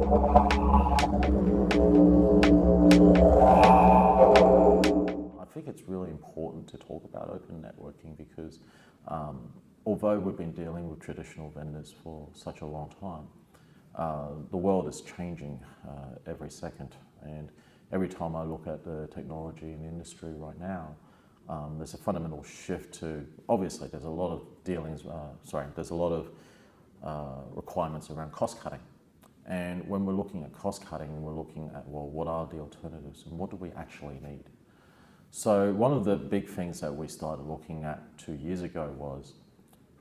I think it's really important to talk about open networking because although we've been dealing with traditional vendors for such a long time, the world is changing every second, and every time I look at the technology in the industry right now, there's a fundamental shift to, obviously there's a lot of there's a lot of requirements around cost cutting. And when we're looking at cost cutting, we're looking at, well, what are the alternatives and what do we actually need? So one of the big things that we started looking at 2 years ago was,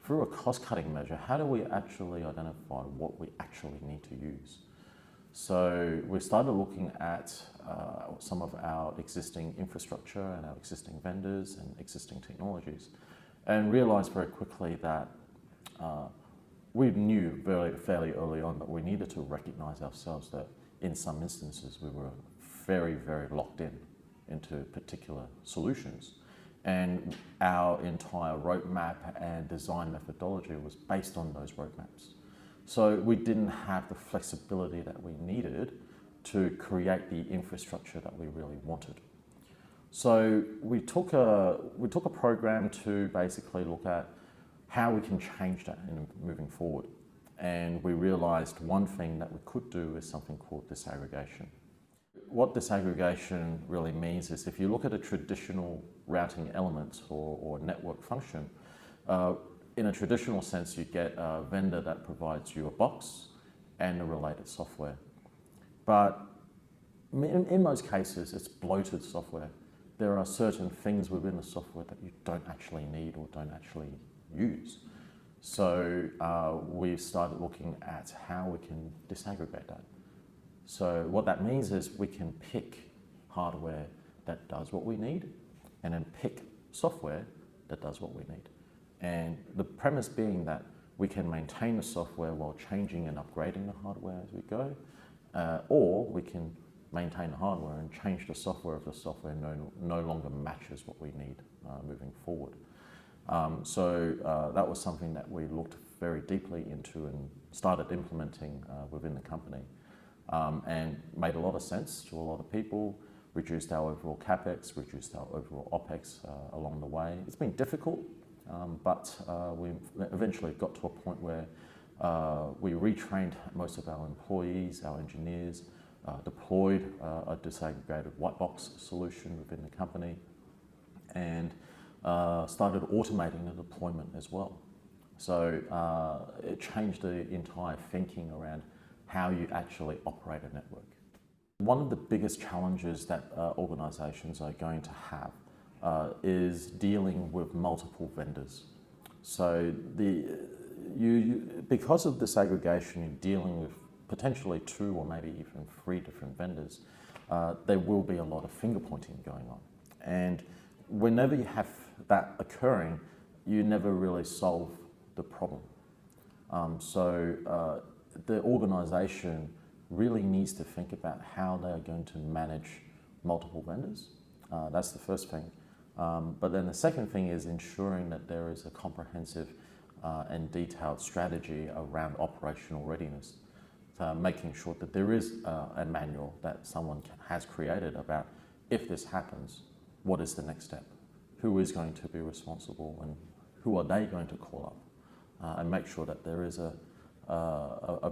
through a cost-cutting measure, how do we actually identify what we actually need to use? So we started looking at some of our existing infrastructure and our existing vendors and existing technologies, and realized very quickly that we knew fairly early on that we needed to recognize ourselves that in some instances we were very, very locked into particular solutions. And our entire roadmap and design methodology was based on those roadmaps. So we didn't have the flexibility that we needed to create the infrastructure that we really wanted. So we took a program to basically look at how we can change that in moving forward. And we realized one thing that we could do is something called disaggregation. What disaggregation really means is, if you look at a traditional routing element or network function, in a traditional sense, you get a vendor that provides you a box and the related software. But in most cases, it's bloated software. There are certain things within the software that you don't actually need or don't actually use. So we've started looking at how we can disaggregate that. So what that means is we can pick hardware that does what we need and then pick software that does what we need. And the premise being that we can maintain the software while changing and upgrading the hardware as we go, or we can maintain the hardware and change the software if the software no longer matches what we need moving forward. So that was something that we looked very deeply into and started implementing within the company. And made a lot of sense to a lot of people, reduced our overall CapEx, reduced our overall OpEx along the way. It's been difficult, but we eventually got to a point where we retrained most of our employees, our engineers, deployed a disaggregated white box solution within the company, and started automating the deployment as well. So it changed the entire thinking around how you actually operate a network. One of the biggest challenges that organizations are going to have is dealing with multiple vendors. So because of this aggregation, you're dealing with potentially 2 or maybe even 3 different vendors. There will be a lot of finger pointing going on. And whenever you have that occurring, you never really solve the problem. The organization really needs to think about how they are going to manage multiple vendors. That's the first thing. But then the second thing is ensuring that there is a comprehensive and detailed strategy around operational readiness, making sure that there is a manual that someone has created about, if this happens, what is the next step? Who is going to be responsible and who are they going to call up? And make sure that there is a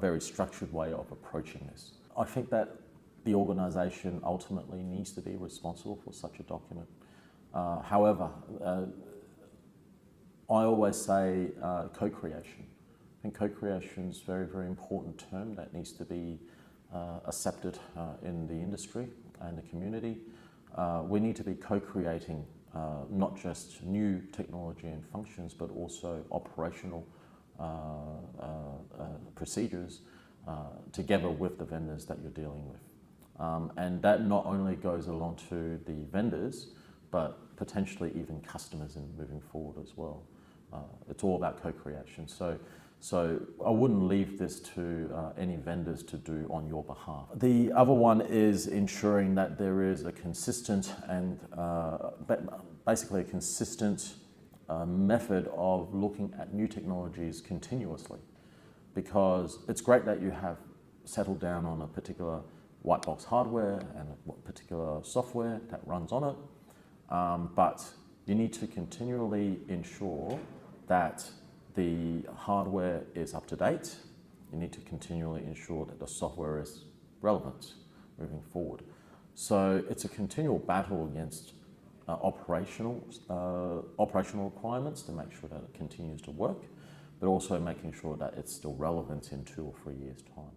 very structured way of approaching this. I think that the organisation ultimately needs to be responsible for such a document. However, I always say co-creation. I think co-creation is a very, very important term that needs to be accepted in the industry and the community. We need to be co-creating not just new technology and functions, but also operational procedures together with the vendors that you're dealing with. And that not only goes along to the vendors, but potentially even customers in moving forward as well. It's all about co-creation. So I wouldn't leave this to any vendors to do on your behalf. The other one is ensuring that there is a consistent and basically a consistent method of looking at new technologies continuously, because it's great that you have settled down on a particular white box hardware and a particular software that runs on it. But you need to continually ensure that the hardware is up to date. You need to continually ensure that the software is relevant moving forward. So it's a continual battle against operational requirements to make sure that it continues to work, but also making sure that it's still relevant in 2 or 3 years' time.